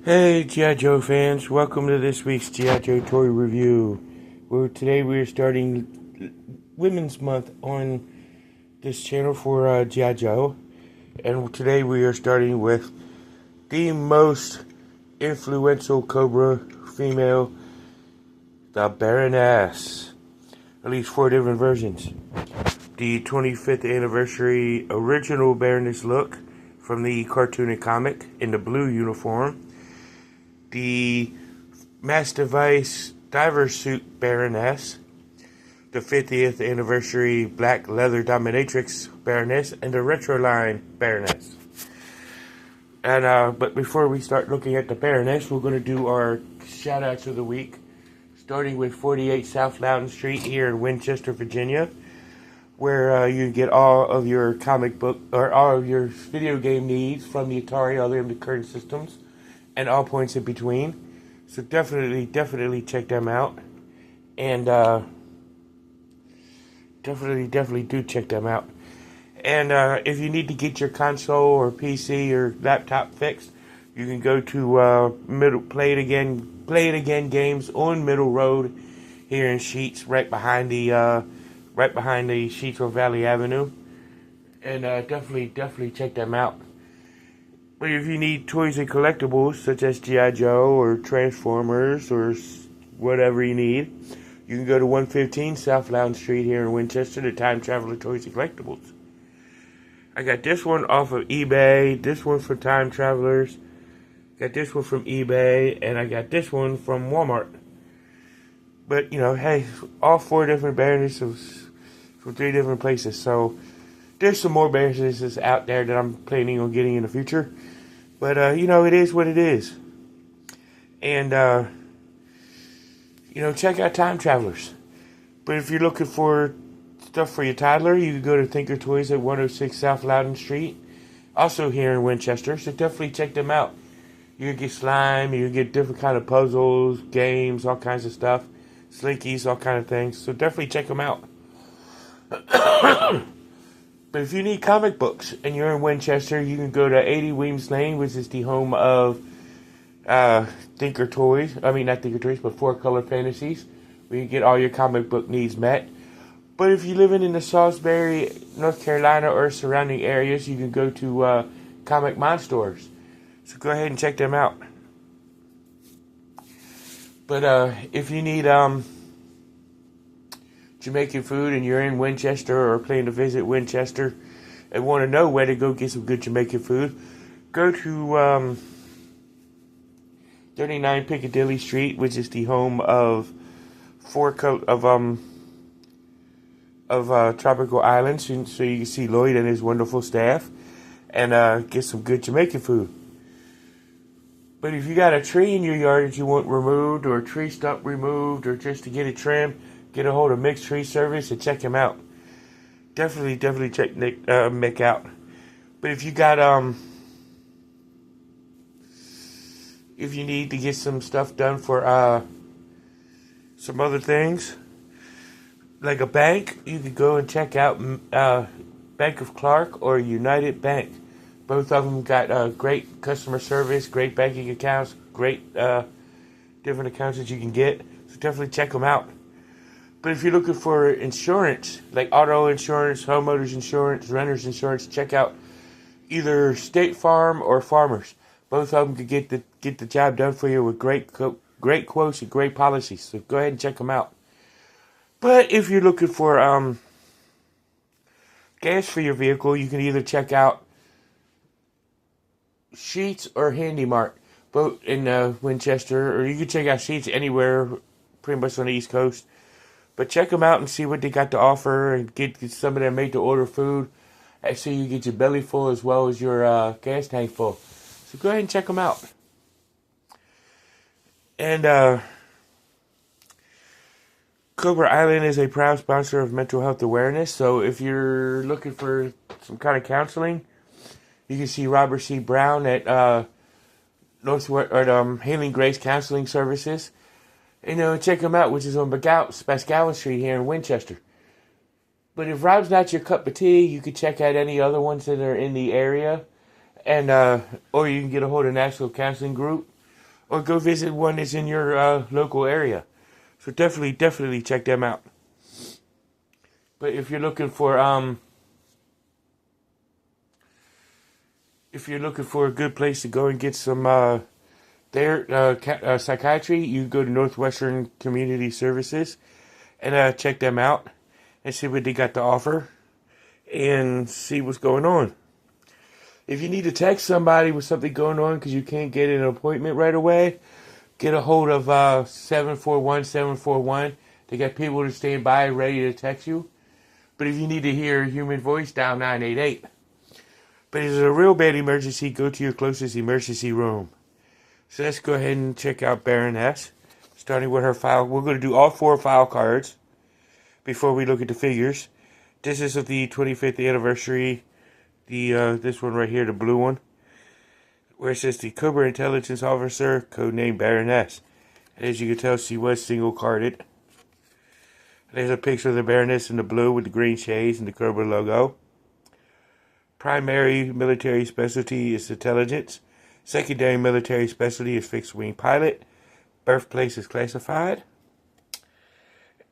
Hey G.I. Joe fans, welcome to this week's G.I. Joe toy review. Today we are starting Women's Month on this channel for G.I. Joe. And today we are starting with the most influential Cobra female, the Baroness. At least 4 different versions. The 25th anniversary original Baroness look from the cartoon and comic in the blue uniform. The Mass Device Diver Suit Baroness, the 50th Anniversary Black Leather Dominatrix Baroness, and the Retro Line Baroness. And but before we start looking at the Baroness, we're going to do our shout-outs of the week, starting with 48 South Loudon Street here in Winchester, Virginia, where you get all of your comic book, or all of your video game needs from the Atari, all the current systems, and all points in between. So definitely check them out. And definitely do check them out. And if you need to get your console or PC or laptop fixed, you can go to Play It Again Games on Middle Road here in Sheets, right behind the Sheets on Valley Avenue. And definitely check them out. But if you need toys and collectibles, such as G.I. Joe or Transformers or whatever you need, you can go to 115 South Loudon Street here in Winchester to Time Traveler Toys and Collectibles. I got this one off of eBay, this one for Time Travelers, got this one from eBay, and I got this one from Walmart. But, hey, all 4 different Baronesses from 3 different places. So there's some more Baronesses out there that I'm planning on getting in the future. But, it is what it is. And, check out Time Travelers. But if you're looking for stuff for your toddler, you can go to Thinker Toys at 106 South Loudon Street. Also here in Winchester. So definitely check them out. You can get slime, you can get different kind of puzzles, games, all kinds of stuff. Slinkies, all kind of things. So definitely check them out. But if you need comic books and you're in Winchester, you can go to 80 Weems Lane, which is the home of Thinker Toys. I mean, not Thinker Toys, but 4 Color Fantasies, where you get all your comic book needs met. But if you're living in the Salisbury, North Carolina, or surrounding areas, you can go to Comic Monsters. So go ahead and check them out. But if you need Jamaican food and you're in Winchester or planning to visit Winchester and want to know where to go get some good Jamaican food, go to 39 Piccadilly Street, which is the home of Tropical Islands, so you can see Lloyd and his wonderful staff and get some good Jamaican food. But if you got a tree in your yard that you want removed, or a tree stump removed, or just to get it trimmed, get a hold of Mick's Tree Service and check him out. Definitely check Mick out. But if you got if you need to get some stuff done for some other things, like a bank, you could go and check out Bank of Clark or United Bank. Both of them got great customer service, great banking accounts, great different accounts that you can get. So definitely check them out. But if you're looking for insurance, like auto insurance, homeowners insurance, renters insurance, check out either State Farm or Farmers. Both of them could get the job done for you with great quotes and great policies. So go ahead and check them out. But if you're looking for gas for your vehicle, you can either check out Sheets or Handy Mart, both in Winchester, or you can check out Sheets anywhere, pretty much on the East Coast. But check them out and see what they got to offer, and get some of their made-to-order food, and so you get your belly full as well as your gas tank full. So go ahead and check them out. And Cobra Island is a proud sponsor of mental health awareness. So if you're looking for some kind of counseling, you can see Robert C. Brown at Healing Grace Counseling Services. Check him out, which is on Pascalin Street here in Winchester. But if Rob's not your cup of tea, you can check out any other ones that are in the area. And or you can get a hold of National Counseling Group, or go visit one that's in your local area. So definitely check them out. But if you're looking for a good place to go and get some psychiatry, you go to Northwestern Community Services and check them out and see what they got to offer and see what's going on. If you need to text somebody with something going on because you can't get an appointment right away, get a hold of 741-741. They got people to stand by ready to text you. But if you need to hear a human voice, dial 988. But if it's a real bad emergency, go to your closest emergency room. So let's go ahead and check out Baroness. Starting with her file. We're going to do all 4 file cards before we look at the figures. This is of the 25th anniversary. This one right here, the blue one, where it says the Cobra Intelligence Officer, codenamed Baroness. And as you can tell, she was single-carded. There's a picture of the Baroness in the blue with the green shades and the Cobra logo. Primary military specialty is intelligence. Secondary military specialty is fixed-wing pilot. Birthplace is classified.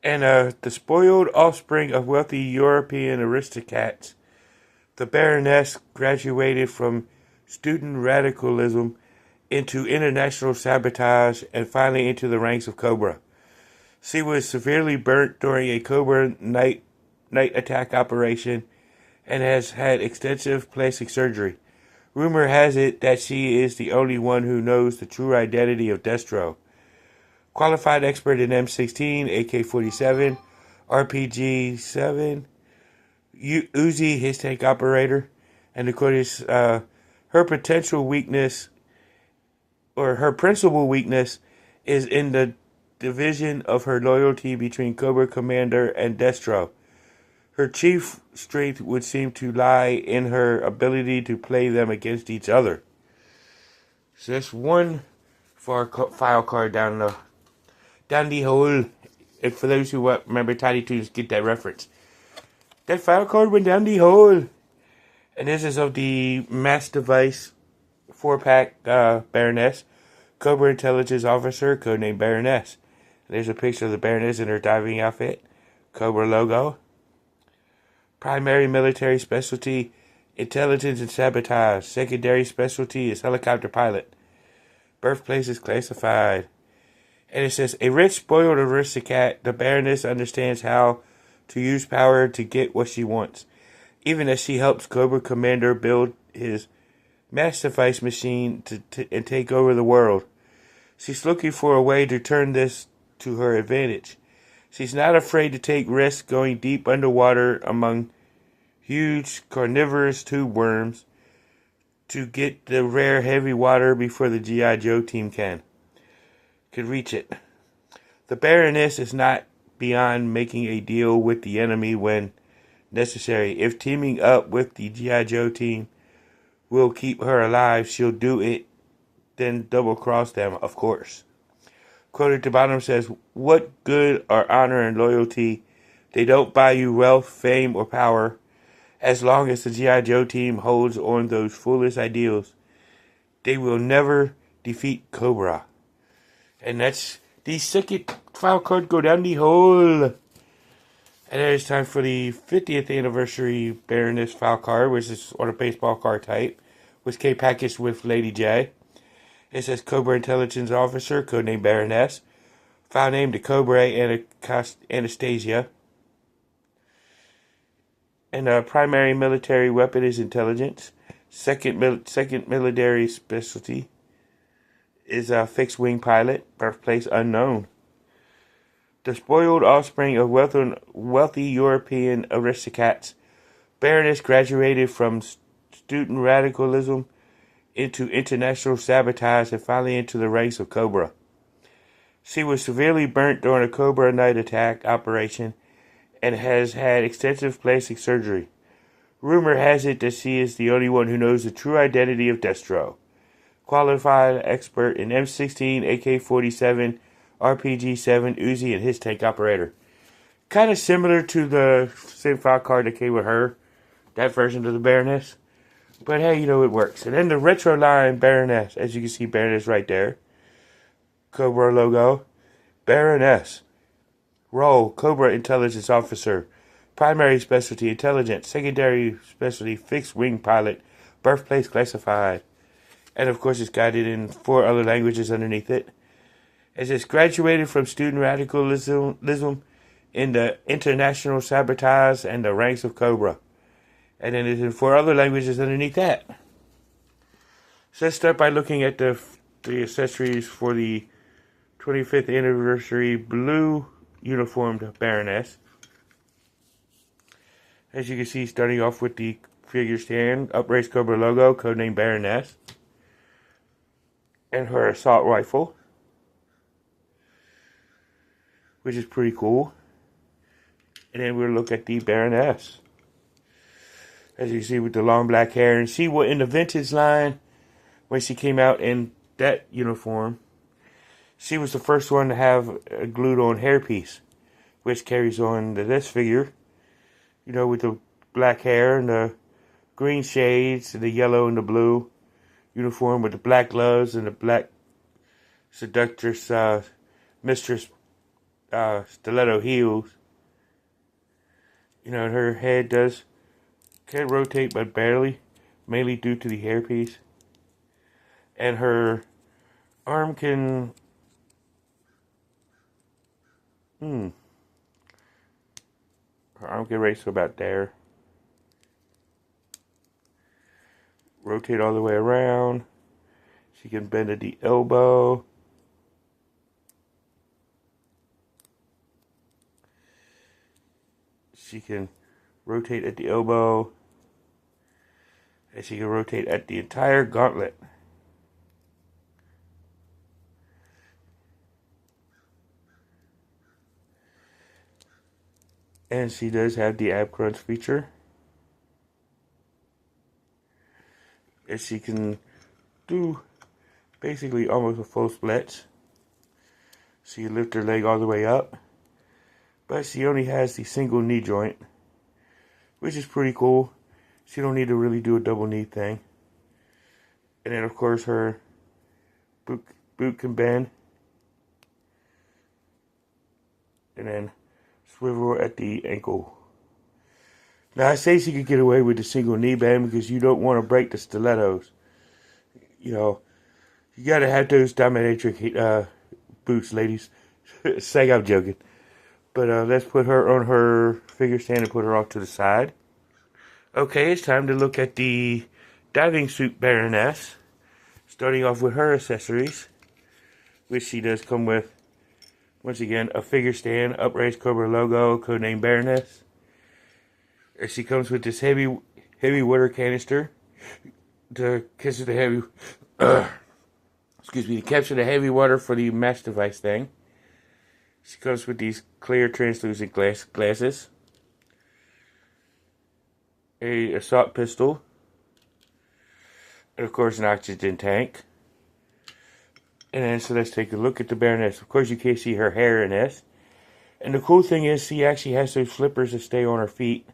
And the spoiled offspring of wealthy European aristocrats, the Baroness graduated from student radicalism into international sabotage and finally into the ranks of Cobra. She was severely burnt during a Cobra night attack operation and has had extensive plastic surgery. Rumor has it that she is the only one who knows the true identity of Destro. Qualified expert in M16, AK-47, RPG-7, Uzi, his tank operator, and of course, her principal weakness is in the division of her loyalty between Cobra Commander and Destro. Her chief strength would seem to lie in her ability to play them against each other. So that's one file card down the hole. And for those who remember Tiny Toons, get that reference. That file card went down the hole. And this is of the Mass Device 4-pack Baroness, Cobra Intelligence Officer, codenamed Baroness. There's a picture of the Baroness in her diving outfit, Cobra logo. Primary military specialty, intelligence and sabotage. Secondary specialty is helicopter pilot. Birthplace is classified. And it says, a rich, spoiled aristocrat, the Baroness understands how to use power to get what she wants, even as she helps Cobra Commander build his mass device machine and take over the world. She's looking for a way to turn this to her advantage. She's not afraid to take risks going deep underwater among huge carnivorous tube worms to get the rare heavy water before the G.I. Joe team could reach it. The Baroness is not beyond making a deal with the enemy when necessary. If teaming up with the G.I. Joe team will keep her alive, she'll do it, then double-cross them, of course. Quote at the bottom says, what good are honor and loyalty? They don't buy you wealth, fame, or power. As long as the G.I. Joe team holds on those foolish ideals, they will never defeat Cobra. And that's the second file card go down the hole. And then it's time for the 50th anniversary Baroness file card, which is on a baseball card type, which came packaged with Lady J. It says Cobra Intelligence Officer, codenamed Baroness. File name, the Cobra Anastasia. And primary military weapon is intelligence. Second military specialty is a fixed-wing pilot. Birthplace unknown. The spoiled offspring of wealthy European aristocrats, Baroness graduated from student radicalism into international sabotage and finally into the ranks of Cobra. She was severely burnt during a Cobra night attack operation and has had extensive plastic surgery. Rumor has it that she is the only one who knows the true identity of Destro. Qualified expert in M16, AK-47, RPG-7, Uzi, and his tank operator. Kind of similar to the same file card that came with her, that version of the Baroness. But hey, it works. And then the retro line Baroness, as you can see, Baroness right there. Cobra logo. Baroness. Role, Cobra Intelligence Officer. Primary specialty, intelligence. Secondary specialty, fixed wing pilot. Birthplace classified. And of course it's guided in 4 other languages underneath it. It says graduated from student radicalism in the international sabotage and the ranks of Cobra. And then it's in 4 other languages underneath that. So let's start by looking at the accessories for the 25th anniversary blue uniformed Baroness. As you can see, starting off with the figure stand, upraised Cobra logo, codename Baroness, and her assault rifle, which is pretty cool. And then we'll look at the Baroness, as you can see, with the long black hair, and see what in the vintage line, when she came out in that uniform, she was the first one to have a glued on hairpiece, which carries on to this figure, you know, with the black hair and the green shades and the yellow and the blue uniform with the black gloves and the black seductress mistress stiletto heels. You know, and her head can rotate but barely, mainly due to the hairpiece. And her arm can her arm can raise to about there. Rotate all the way around. She can bend at the elbow. She can rotate at the elbow. And she can rotate at the entire gauntlet. And she does have the ab crunch feature. And she can do basically almost a full split. She can lift her leg all the way up. But she only has the single knee joint, which is pretty cool. She don't need to really do a double knee thing. And then of course her boot can bend. And then swivel at the ankle. Now I say she could get away with the single knee bend because you don't want to break the stilettos. You know, you gotta have those dominatrix boots, ladies. Say I'm joking. But let's put her on her figure stand and put her off to the side. Okay, it's time to look at the diving suit Baroness. Starting off with her accessories, which she does come with, once again, a figure stand, upraised Cobra logo, codename Baroness. She comes with this heavy water canister to capture the heavy, to capture the heavy water for the match device thing. She comes with these clear translucent glasses, a assault pistol, and of course an oxygen tank. And then so let's take a look at the Baroness. Of course you can't see her hair in this. And the cool thing is she actually has those flippers that stay on her feet.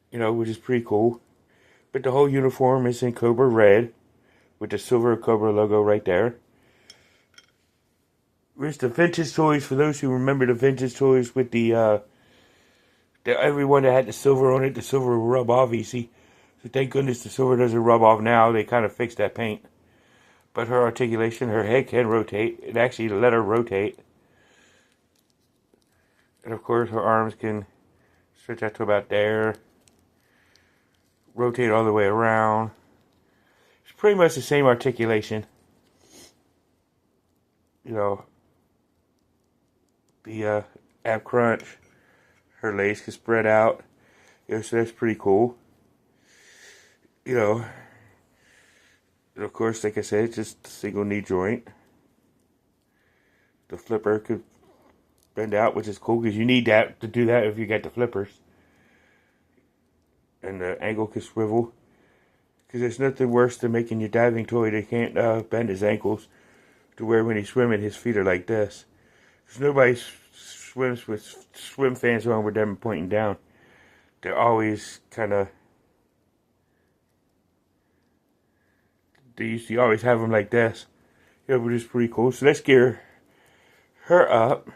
You know, which is pretty cool. But the whole uniform is in Cobra red, with the silver Cobra logo right there. Here's the vintage toys, for those who remember the vintage toys with the everyone that had the silver on it, the silver will rub off easy. So thank goodness the silver doesn't rub off now. They kind of fixed that paint. But her articulation, her head can rotate. It actually let her rotate. And of course her arms can stretch out to about there. Rotate all the way around. It's pretty much the same articulation. You know, the ab crunch, her legs can spread out. You know, so that's pretty cool. You know, and of course, like I said, it's just a single knee joint. The flipper could bend out, which is cool because you need that to do that if you got the flippers. And the ankle can swivel, because there's nothing worse than making your diving toy that can't bend his ankles to where when he's swimming his feet are like this. Because nobody swims with swim fans on with them pointing down. They're always kind of, they used to always have them like this, Yeah, which is pretty cool. So let's gear her up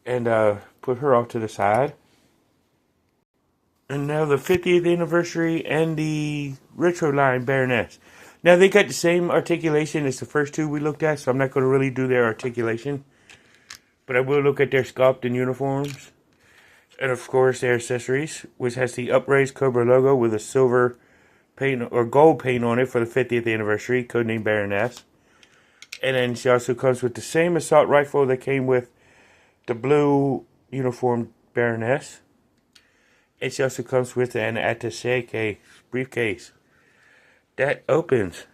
and put her off to the side. And now the 50th anniversary and the retro line Baroness. Now they got the same articulation as the first two we looked at, so I'm not going to really do their articulation. But I will look at their sculpt and uniforms. And of course their accessories, which has the upraised Cobra logo with a silver paint or gold paint on it for the 50th anniversary, codenamed Baroness. And then she also comes with the same assault rifle that came with the blue uniform Baroness. And she also comes with an attaché case, briefcase that opens.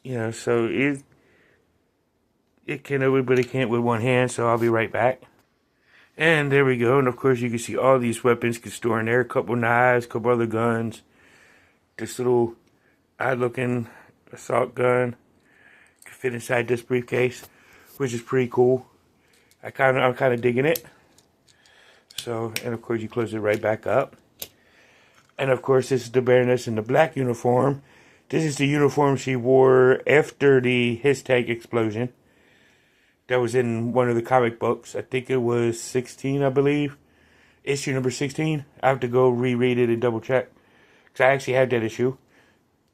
You know, so it can open, but it can't with one hand, so I'll be right back. And there we go. And of course, you can see all these weapons can store in there. A couple knives, a couple other guns. This little odd-looking assault gun can fit inside this briefcase, which is pretty cool. I'm kind of digging it. So, and of course, you close it right back up. And of course, this is the Baroness in the black uniform. This is the uniform she wore after the his tank explosion. That was in one of the comic books. I think it was 16, I believe. Issue number 16. I have to go reread it and double check. Because I actually have that issue.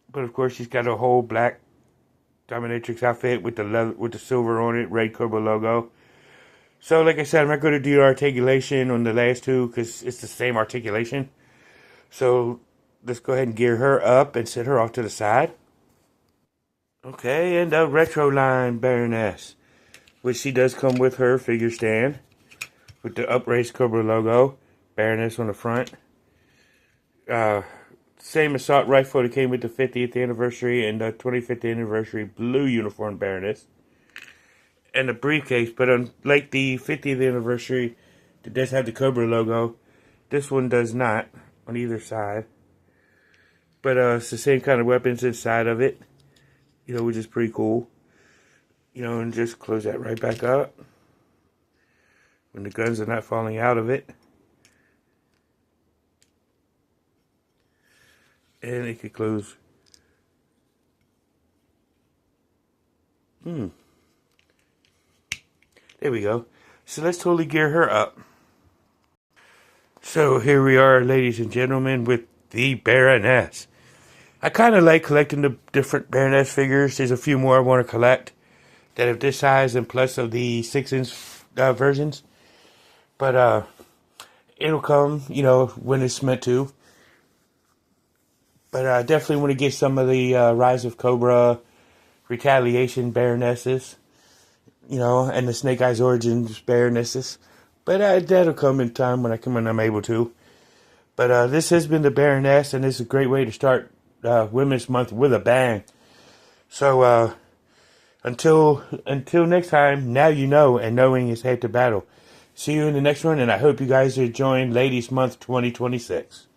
But of course, she's got a whole black dominatrix outfit with the leather, with the silver on it, red Cobra logo. So, like I said, I'm not going to do articulation on the last two because it's the same articulation. So, let's go ahead and gear her up and set her off to the side. Okay, and the retro line Baroness, which she does come with her figure stand with the upraised Cobra logo, Baroness on the front. Same assault rifle that came with the 50th anniversary and the 25th anniversary blue uniform Baroness. And the briefcase, but unlike the 50th anniversary that does have the Cobra logo, this one does not on either side. But it's the same kind of weapons inside of it, you know, which is pretty cool. You know, and just close that right back up when the guns are not falling out of it. And it could close. There we go. So let's totally gear her up. So here we are, ladies and gentlemen, with the Baroness. I kind of like collecting the different Baroness figures. There's a few more I want to collect that have this size and plus of the 6-inch versions. But it'll come, you know, when it's meant to. But I definitely want to get some of the Rise of Cobra, Retaliation Baronesses, you know, and the Snake Eyes Origins Baronesses. But that'll come in time when I'm able to. But this has been the Baroness, and this is a great way to start Women's Month with a bang. So until next time, now you know, and knowing is half the battle. See you in the next one, and I hope you guys are enjoying Ladies Month 2026.